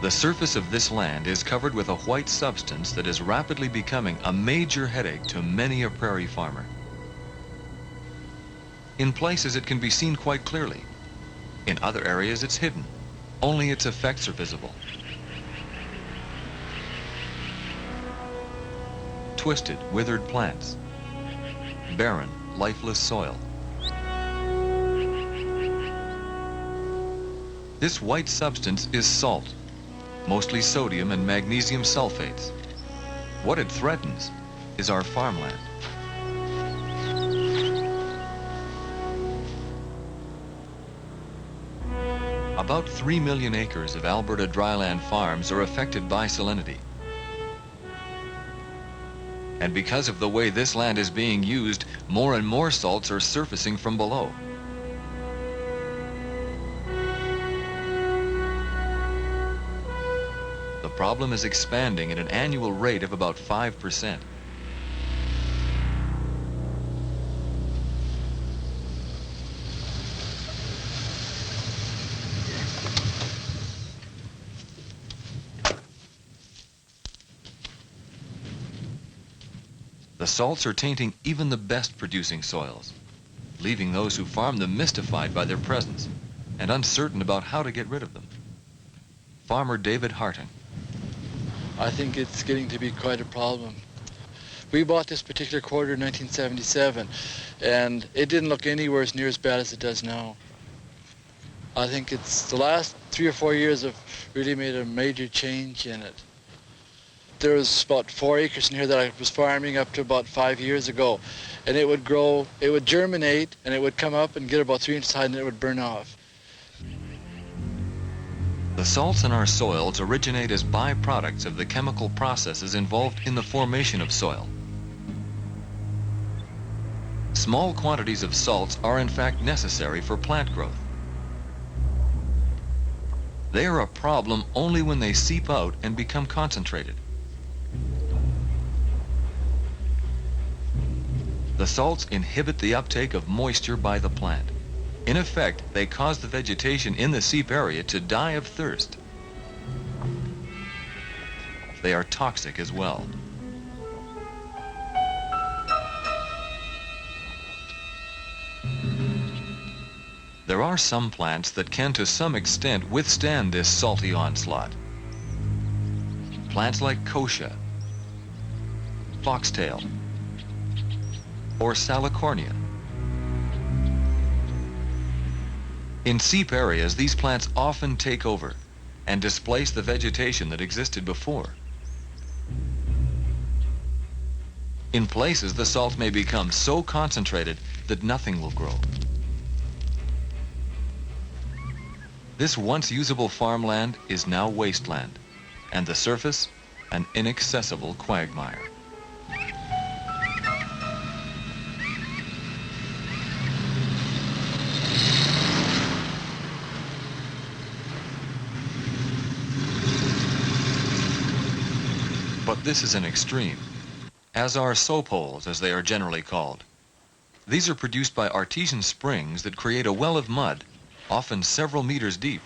The surface of this land is covered with a white substance that is rapidly becoming a major headache to many a prairie farmer. In places it can be seen quite clearly. In other areas it's hidden. Only its effects are visible. Twisted, withered plants. Barren, lifeless soil. This white substance is salt, mostly sodium and magnesium sulfates. What it threatens is our farmland. About 3 million acres of Alberta dryland farms are affected by salinity. And because of the way this land is being used, more and more salts are surfacing from below. The problem is expanding at an annual rate of about 5%. The salts are tainting even the best producing soils, leaving those who farm them mystified by their presence and uncertain about how to get rid of them. Farmer David Harting. I think it's getting to be quite a problem. We bought this particular quarter in 1977, and it didn't look anywhere near as bad as it does now. I think it's the last 3 or 4 years have really made a major change in it. There was about 4 acres in here that I was farming up to about 5 years ago, and it would grow, it would germinate, and it would come up and get about 3 inches high, and it would burn off. The salts in our soils originate as byproducts of the chemical processes involved in the formation of soil. Small quantities of salts are in fact necessary for plant growth. They are a problem only when they seep out and become concentrated. The salts inhibit the uptake of moisture by the plant. In effect, they cause the vegetation in the seep area to die of thirst. They are toxic as well. There are some plants that can to some extent withstand this salty onslaught. Plants like kochia, foxtail, or salicornia. In seep areas, these plants often take over and displace the vegetation that existed before. In places, the salt may become so concentrated that nothing will grow. This once usable farmland is now wasteland, and the surface an inaccessible quagmire. But this is an extreme, as are soap holes, as they are generally called. These are produced by artesian springs that create a well of mud, often several meters deep.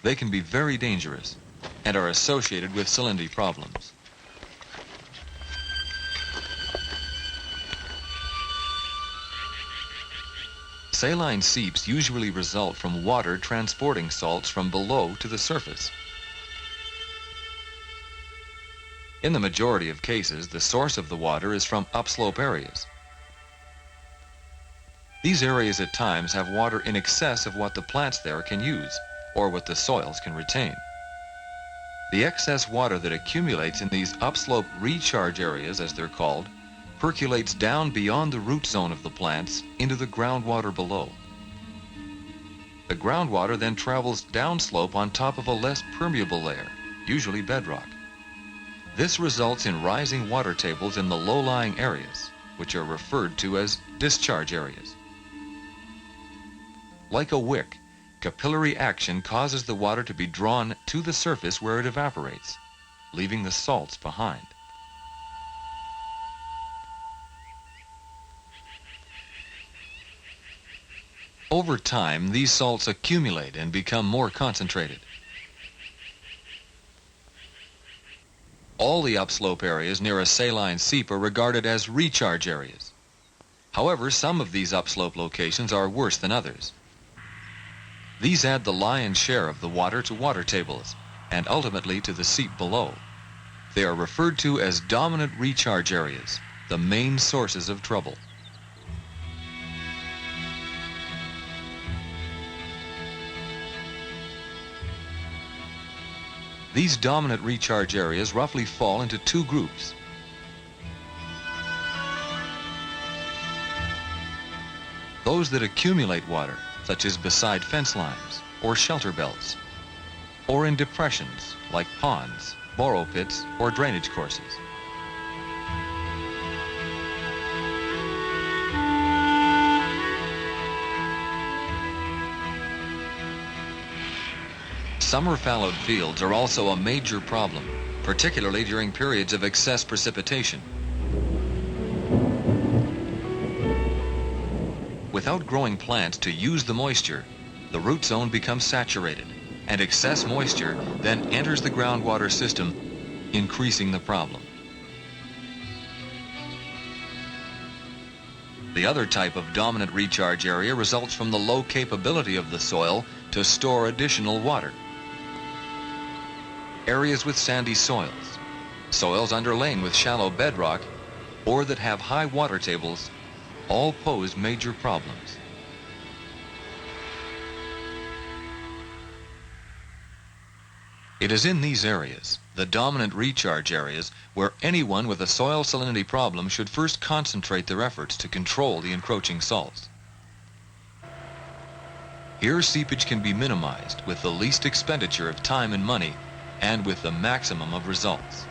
They can be very dangerous and are associated with salinity problems. Saline seeps usually result from water transporting salts from below to the surface. In the majority of cases, the source of the water is from upslope areas. These areas at times have water in excess of what the plants there can use, or what the soils can retain. The excess water that accumulates in these upslope recharge areas, as they're called, percolates down beyond the root zone of the plants into the groundwater below. The groundwater then travels downslope on top of a less permeable layer, usually bedrock. This results in rising water tables in the low-lying areas, which are referred to as discharge areas. Like a wick, capillary action causes the water to be drawn to the surface where it evaporates, leaving the salts behind. Over time, these salts accumulate and become more concentrated. All the upslope areas near a saline seep are regarded as recharge areas. However, some of these upslope locations are worse than others. These add the lion's share of the water to water tables and ultimately to the seep below. They are referred to as dominant recharge areas, the main sources of trouble. These dominant recharge areas roughly fall into two groups. Those that accumulate water, such as beside fence lines or shelter belts, or in depressions like ponds, borrow pits, or drainage courses. Summer fallowed fields are also a major problem, particularly during periods of excess precipitation. Without growing plants to use the moisture, the root zone becomes saturated, and excess moisture then enters the groundwater system, increasing the problem. The other type of dominant recharge area results from the low capability of the soil to store additional water. Areas with sandy soils, soils underlain with shallow bedrock, or that have high water tables, all pose major problems. It is in these areas, the dominant recharge areas, where anyone with a soil salinity problem should first concentrate their efforts to control the encroaching salts. Here, seepage can be minimized with the least expenditure of time and money, and with the maximum of results.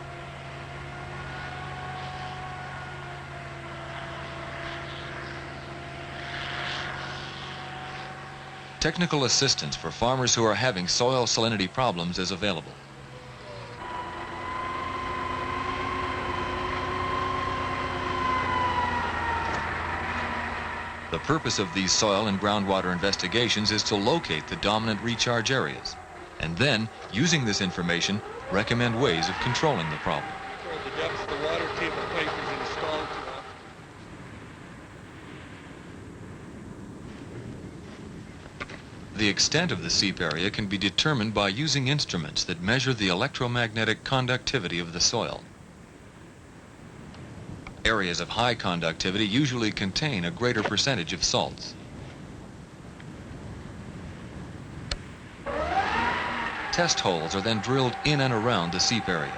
Technical assistance for farmers who are having soil salinity problems is available. The purpose of these soil and groundwater investigations is to locate the dominant recharge areas, and then, using this information, recommend ways of controlling the problem. For the depth of the water table pipe is installed to The extent of the seep area can be determined by using instruments that measure the electromagnetic conductivity of the soil. Areas of high conductivity usually contain a greater percentage of salts. Test holes are then drilled in and around the seep area.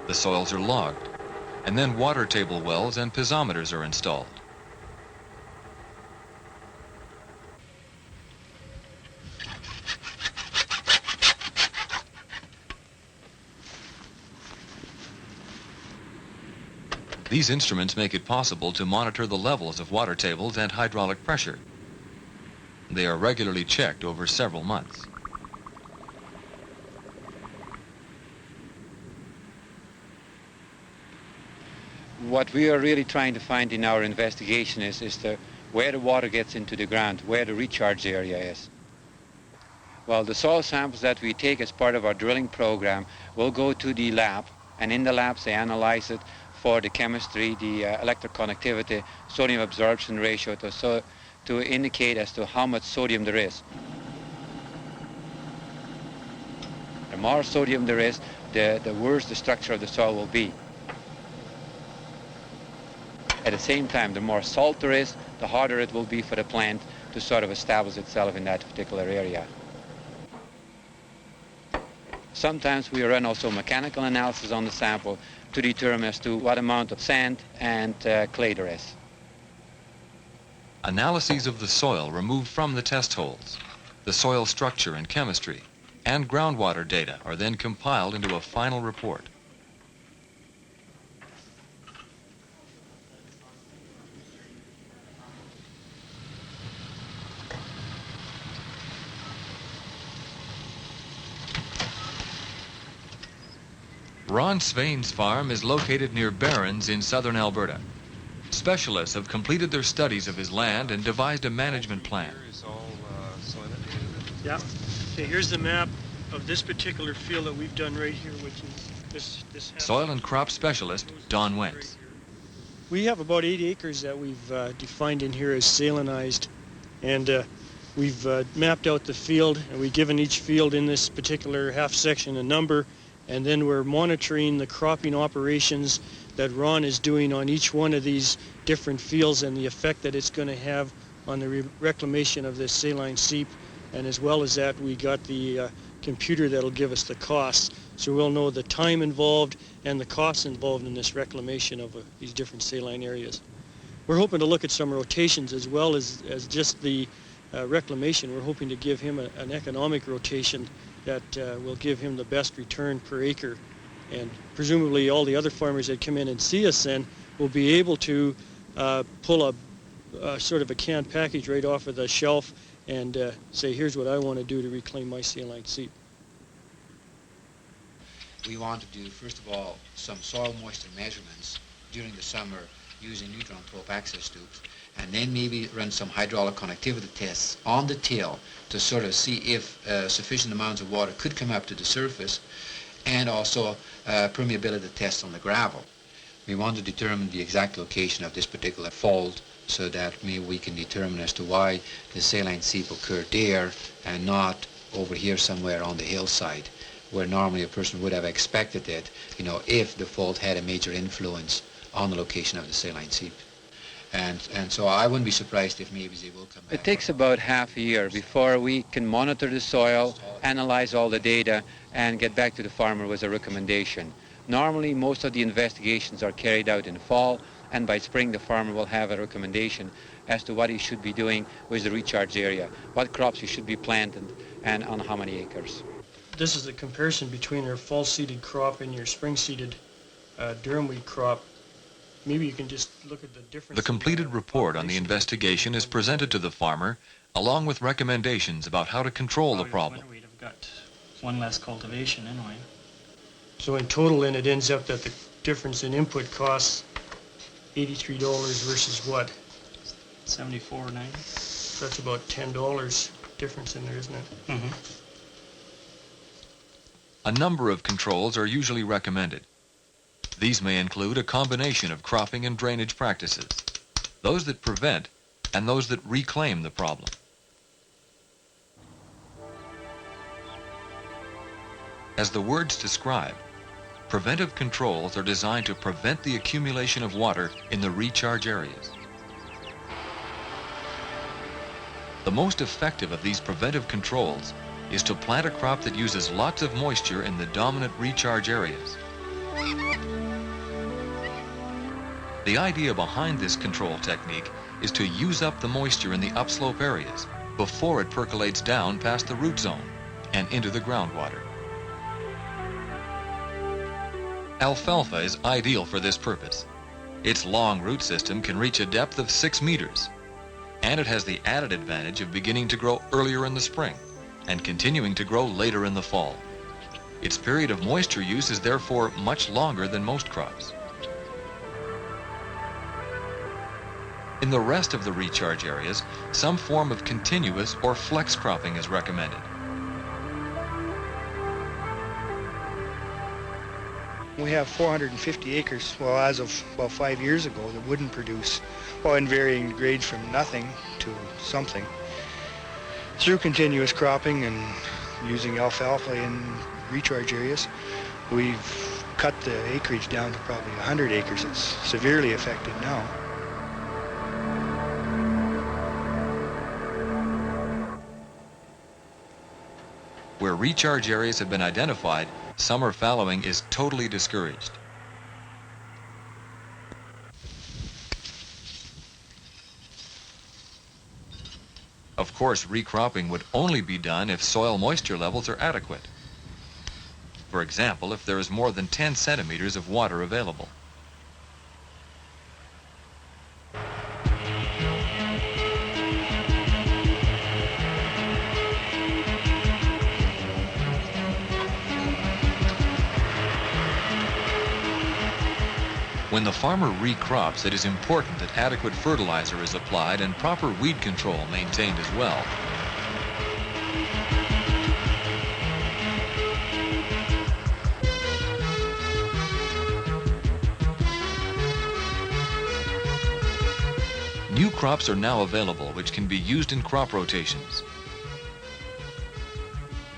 The soils are logged, and then water table wells and piezometers are installed. These instruments make it possible to monitor the levels of water tables and hydraulic pressure. They are regularly checked over several months. What we are really trying to find in our investigation is where the water gets into the ground, where the recharge area is. Well, the soil samples that we take as part of our drilling program will go to the lab, and in the labs they analyze it for the chemistry, the electroconductivity, sodium absorption ratio to indicate as to how much sodium there is. The more sodium there is, the worse the structure of the soil will be. At the same time, the more salt there is, the harder it will be for the plant to sort of establish itself in that particular area. Sometimes we run also mechanical analysis on the sample to determine as to what amount of sand and clay there is. Analyses of the soil removed from the test holes, the soil structure and chemistry, and groundwater data are then compiled into a final report. Ron Svein's farm is located near Barrens in southern Alberta. Specialists have completed their studies of his land and devised a management plan. Yeah. Okay, here's the map of this particular field that we've done right here, which is this. Soil and crop specialist Don Wentz. We have about 8 acres that we've defined in here as salinized, and we've mapped out the field, and we've given each field in this particular half section a number, and then we're monitoring the cropping operations that Ron is doing on each one of these different fields and the effect that it's going to have on the reclamation of this saline seep. And as well as that, we got the computer that'll give us the costs, so we'll know the time involved and the costs involved in this reclamation of these different saline areas. We're hoping to look at some rotations as well as just the reclamation. We're hoping to give him an economic rotation that will give him the best return per acre. And presumably all the other farmers that come in and see us then will be able to pull a sort of a canned package right off of the shelf and say, here's what I want to do to reclaim my saline seep. We want to do, first of all, some soil moisture measurements during the summer using neutron probe access tubes, and then maybe run some hydraulic connectivity tests on the till to sort of see if sufficient amounts of water could come up to the surface, and also permeability tests on the gravel. We want to determine the exact location of this particular fault so that maybe we can determine as to why the saline seep occurred there and not over here somewhere on the hillside, where normally a person would have expected it, you know, if the fault had a major influence on the location of the saline seep. And so I wouldn't be surprised if maybe they will come back. It takes about half a year before we can monitor the soil, analyze all the data, and get back to the farmer with a recommendation. Normally, most of the investigations are carried out in the fall, and by spring the farmer will have a recommendation as to what he should be doing with the recharge area, what crops he should be planting, and on how many acres. This is the comparison between your fall-seeded crop and your spring-seeded durum wheat crop. Maybe you can just look at the difference. The completed report on the investigation is presented to the farmer, along with recommendations about how to control the problem. We'd have got one less cultivation anyway. So in total, then, it ends up that the difference in input costs $83 versus what? $74.90. So that's about $10 difference in there, isn't it? Mm-hmm. A number of controls are usually recommended. These may include a combination of cropping and drainage practices, those that prevent and those that reclaim the problem. As the words describe, preventive controls are designed to prevent the accumulation of water in the recharge areas. The most effective of these preventive controls is to plant a crop that uses lots of moisture in the dominant recharge areas. The idea behind this control technique is to use up the moisture in the upslope areas before it percolates down past the root zone and into the groundwater. Alfalfa is ideal for this purpose. Its long root system can reach a depth of 6 meters, and it has the added advantage of beginning to grow earlier in the spring and continuing to grow later in the fall. Its period of moisture use is therefore much longer than most crops. In the rest of the recharge areas, some form of continuous or flex cropping is recommended. We have 450 acres, well, as of about 5 years ago, that wouldn't produce, well, in varying grades from nothing to something. Through continuous cropping and using alfalfa in recharge areas, we've cut the acreage down to probably 100 acres. It's severely affected now. Where recharge areas have been identified, summer fallowing is totally discouraged. Of course, recropping would only be done if soil moisture levels are adequate. For example, if there is more than 10 centimeters of water available. When when the farmer recrops, it is important that adequate fertilizer is applied and proper weed control maintained as well. New crops are now available which can be used in crop rotations.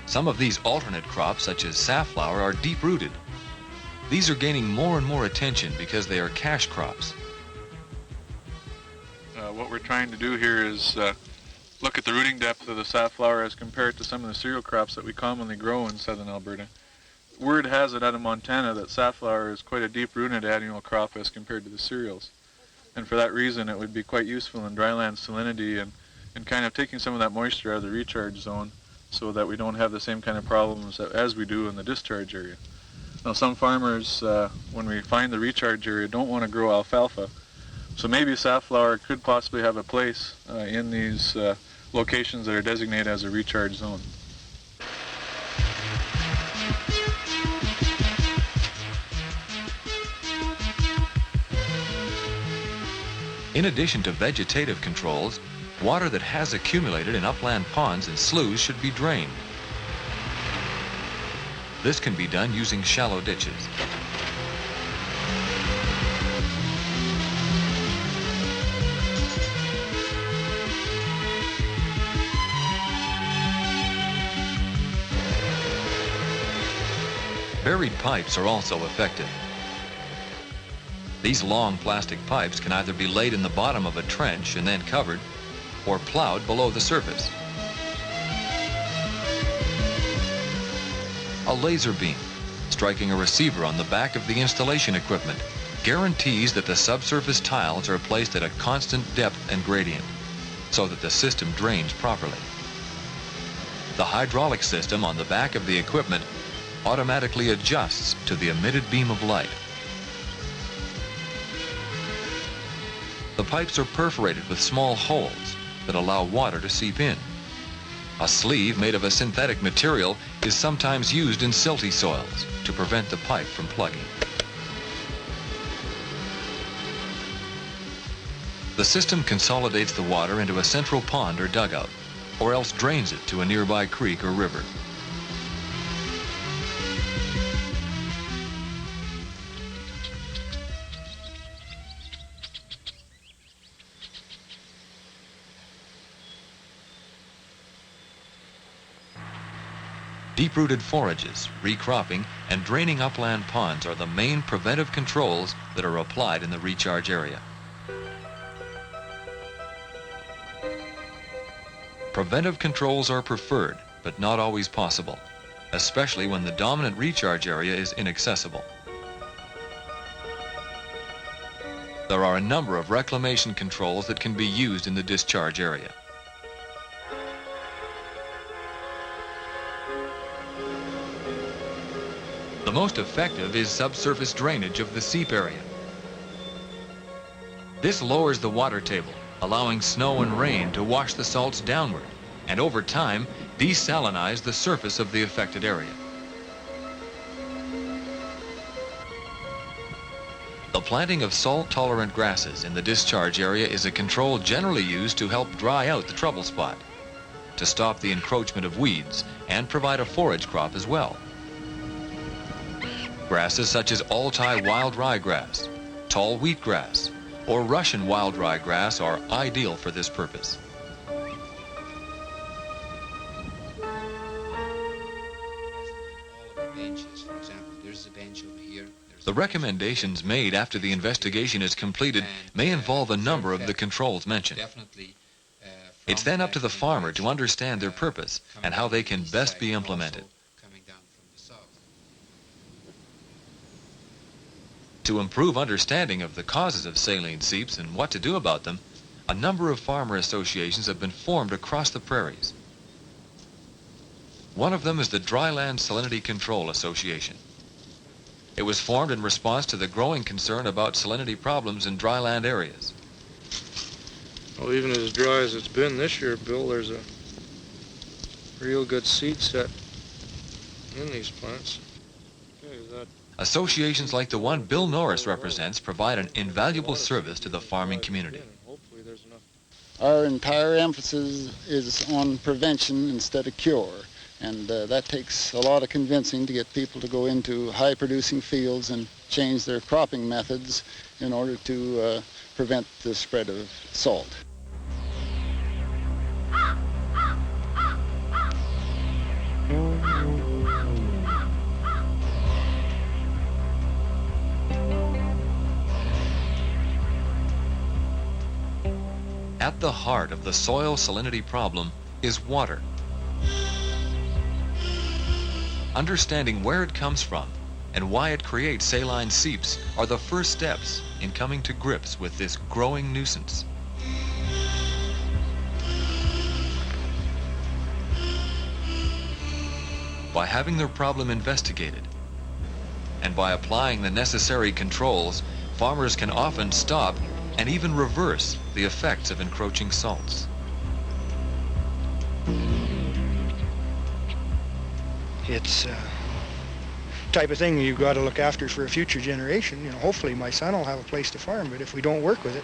Some of these alternate crops, such as safflower, are deep-rooted. These are gaining more and more attention because they are cash crops. What we're trying to do here is look at the rooting depth of the safflower as compared to some of the cereal crops that we commonly grow in southern Alberta. Word has it out of Montana that safflower is quite a deep-rooted annual crop as compared to the cereals. And for that reason, it would be quite useful in dryland salinity and kind of taking some of that moisture out of the recharge zone so that we don't have the same kind of problems as we do in the discharge area. Now, some farmers, when we find the recharge area, don't want to grow alfalfa. So maybe safflower could possibly have a place in these locations that are designated as a recharge zone. In addition to vegetative controls, water that has accumulated in upland ponds and sloughs should be drained. This can be done using shallow ditches. Buried pipes are also effective. These long plastic pipes can either be laid in the bottom of a trench and then covered, or plowed below the surface. A laser beam, striking a receiver on the back of the installation equipment, guarantees that the subsurface tiles are placed at a constant depth and gradient, so that the system drains properly. The hydraulic system on the back of the equipment automatically adjusts to the emitted beam of light. The pipes are perforated with small holes that allow water to seep in. A sleeve made of a synthetic material is sometimes used in silty soils to prevent the pipe from plugging. The system consolidates the water into a central pond or dugout, or else drains it to a nearby creek or river. Deep-rooted forages, recropping, and draining upland ponds are the main preventive controls that are applied in the recharge area. Preventive controls are preferred, but not always possible, especially when the dominant recharge area is inaccessible. There are a number of reclamation controls that can be used in the discharge area. The most effective is subsurface drainage of the seep area. This lowers the water table, allowing snow and rain to wash the salts downward, and over time, desalinize the surface of the affected area. The planting of salt-tolerant grasses in the discharge area is a control generally used to help dry out the trouble spot, to stop the encroachment of weeds, and provide a forage crop as well. Grasses such as Altai wild ryegrass, tall wheatgrass, or Russian wild ryegrass are ideal for this purpose. The recommendations made after the investigation is completed may involve a number of the controls mentioned. It's then up to the farmer to understand their purpose and how they can best be implemented. To improve understanding of the causes of saline seeps and what to do about them, a number of farmer associations have been formed across the prairies. One of them is the Dryland Salinity Control Association. It was formed in response to the growing concern about salinity problems in dryland areas. Well, even as dry as it's been this year, Bill, there's a real good seed set in these plants. Okay, A Associations like the one Bill Norris represents provide an invaluable service to the farming community. Our entire emphasis is on prevention instead of cure, and that takes a lot of convincing to get people to go into high-producing fields and change their cropping methods in order to prevent the spread of salt. At the heart of the soil salinity problem is water. Understanding where it comes from and why it creates saline seeps are the first steps in coming to grips with this growing nuisance. By having their problem investigated and by applying the necessary controls, farmers can often stop and even reverse the effects of encroaching salts. It's type of thing you've got to look after for a future generation. You know, hopefully my son will have a place to farm, but if we don't work with it,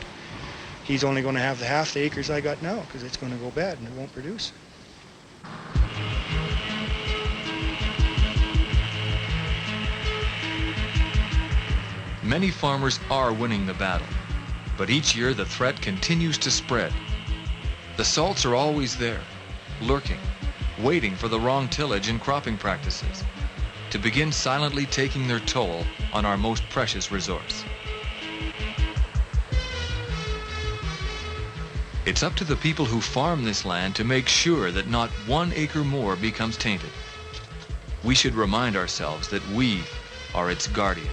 he's only going to have the half the acres I got now because it's going to go bad and it won't produce. Many farmers are winning the battle, but each year the threat continues to spread. The salts are always there, lurking, waiting for the wrong tillage and cropping practices to begin silently taking their toll on our most precious resource. It's up to the people who farm this land to make sure that not 1 acre more becomes tainted. We should remind ourselves that we are its guardians.